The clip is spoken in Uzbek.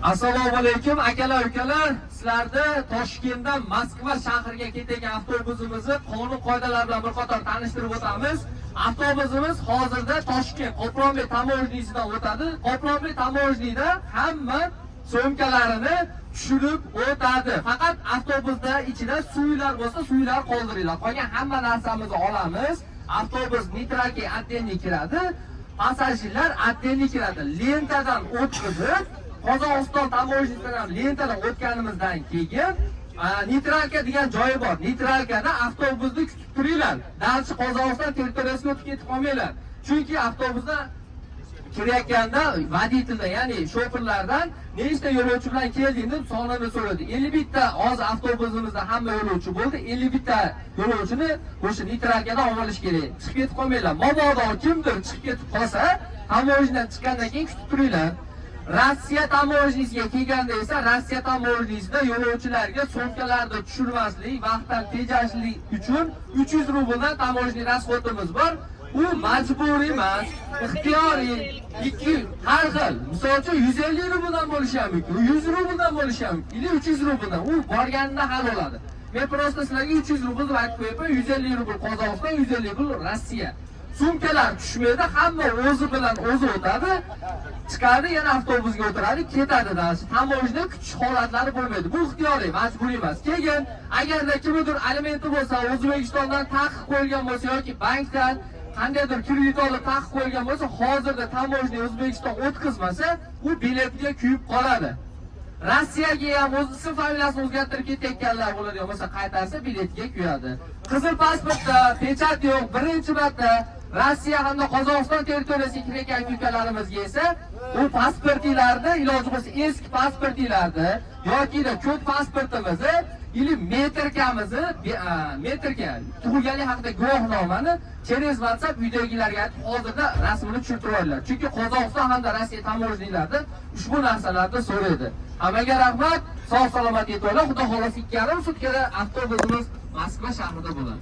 Assalomu alaykum akalar, ukalar. Sizlarda Toshkentdan Moskva shahriga ketadigan avtobusimizni qonun qoidalar bilan bir qator tanishtirib o'tamiz. Avtobusimiz hozirda Toshkent Qoplonbek tamojniysidan o'tadi. Qoplonbek tamojniyda hamma so'mkalarini tushirib o'tadi. Faqat avtobusda ichida suvlar bo'lsa, suvlar qoldiringlar. Qolgan hamma narsamizni olamiz. Avtobus neytralga attenli kiradi. Passajirlar attenli kiradi. Lentadan o'tkazib Qozog'iston tamojnisidan lentadan o'tganimizdan keyin neytralka degan joyi bor. Neytralkada avtobusni kutib turinglar. Dalchi Qozog'iston territoriyasiga o'tib ketib qolmanglar. Chunki avtobusda kirayotganda voditeldan, ya'ni shoferlardan nechta yo'lovchi bilan kelding deb sonini so'radi. 51 ta hozir avtobusimizda hamma yo'lovchi bo'ldi. 51 ta yo'lovchini o'sha neytralkadan olib olish kerak. Chiqib ketib qolmanglar. Mabodo kimdir chiqib ketib qolsa, tamojnidan chiqqandan keyin kutib turinglar. Rossiya tamojnisiga kelganda esa Rossiya tamojnisida yo'lovchilarga so'mkalarni tushirmaslik, vaqtdan tejashlik uchun 300 rubldan tamojniy rasxotimiz bor. U majburiy emas, ixtiyoriy. Har xil. Misol uchun 150 rubldan bo'lishi ham mumkin, 100 rubldan bo'lishi ham mumkin, 300 rubldan. U borganida hal bo'ladi. Men prosta sizlarga 300 rubl deb aytib qo'yaman, 150 rubl Qozog'iston, 150 rubl Rossiya. Sumkalar tushmaydi, hamma o'zi bilan o'zi o'tadi. Chiqadi, yana avtobusga o'tiradi, ketadi dalchi. Tamojda kutish holatlari bo'lmaydi. Bu ixtiyoriy, majburiy emas. Keyin agarda kimdir alimenti bo'lsa, O'zbekistondan taqiq qo'yilgan bo'lsa yoki bankdan qandaydir kredit olib taqiq qo'yilgan bo'lsa, hozirda tamojda O'zbekiston o'tkazmasa, u biletga kuyib qoladi. Rossiyaga ham o'zi familiyasini o'zgartirib ketayotganlar bo'ladigan bo'lsa, qaytarsa biletga kuyadi. Qizil pasportda pechat yo'q, birinchi marta Rossiya hamda Qozog'iston territoriyasiga kirgan ukalarimizga esa u pasportlarni iloji bo'lsa eski pasportlarni yoki ko'p pasportimizni ili metrkamizni metrka tug'ilganlik haqida guvohnomani через WhatsApp uydagilarga aytib hozirda rasmini tushirtirib olinglar. Chunki Qozog'iston hamda Rossiya tamojnilarida ushbu narsalarni so'raydi. Hammaga rahmat, sog' salomat yetinglar. Xudo xohlasa 2,5 sutkada avtobusimiz Moskva shahrida bo'ladi.